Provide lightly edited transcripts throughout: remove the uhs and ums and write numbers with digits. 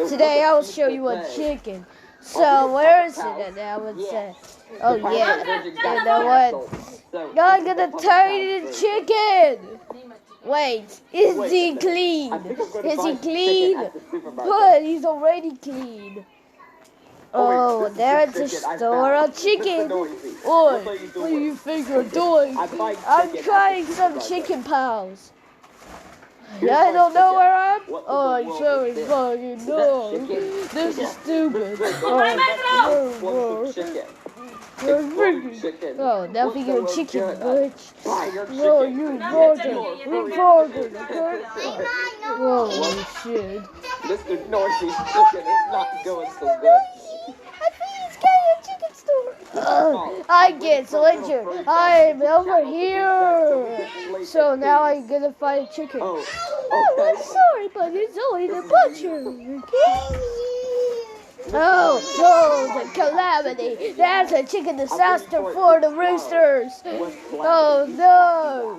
Today I will show you a chicken. So where is it? And I would say, oh yeah, you know what? I'm gonna turn the chicken. Wait, is he clean? Is he clean? Good, he's already clean. Oh, there's a store of chicken. Oi, what do you think you're doing? I'm trying some chicken pies. I don't know where I'm. Oh, I'm so fucking no. This is stupid. Oh, now for your chicken, bitch. No, you farted. You farted, okay? Oh, shit. Mr. Northy's chicken is not going so good. I think he's getting a chicken store. I get injured. I'm over here. So now I'm gonna find a chicken. Oh, I'm sorry, but it's only the butcher. Okay? Oh, no, the calamity. That's a chicken disaster for the roosters. Oh, no.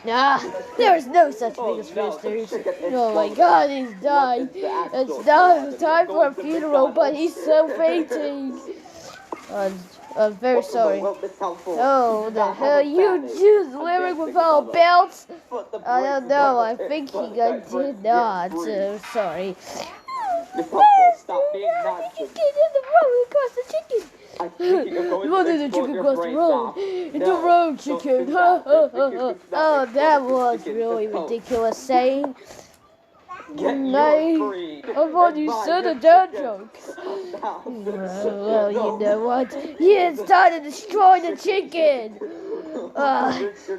Nah, there's no such thing as roosters. Oh my God, he's dying. It's not time for a funeral, but he's so fainting. I'm very sorry. Oh, the hell you just living without belts? I don't know. I think I did not. Sorry. Stop being nonsense. You get in the road across the chicken. What did the chicken cross the road? It's a road chicken. Oh, that was really ridiculous saying. I thought you said a dad joke. Well, you know what? He started to destroy the chicken.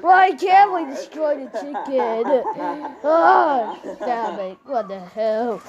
Why can't we destroy the chicken? Damn it. What the hell?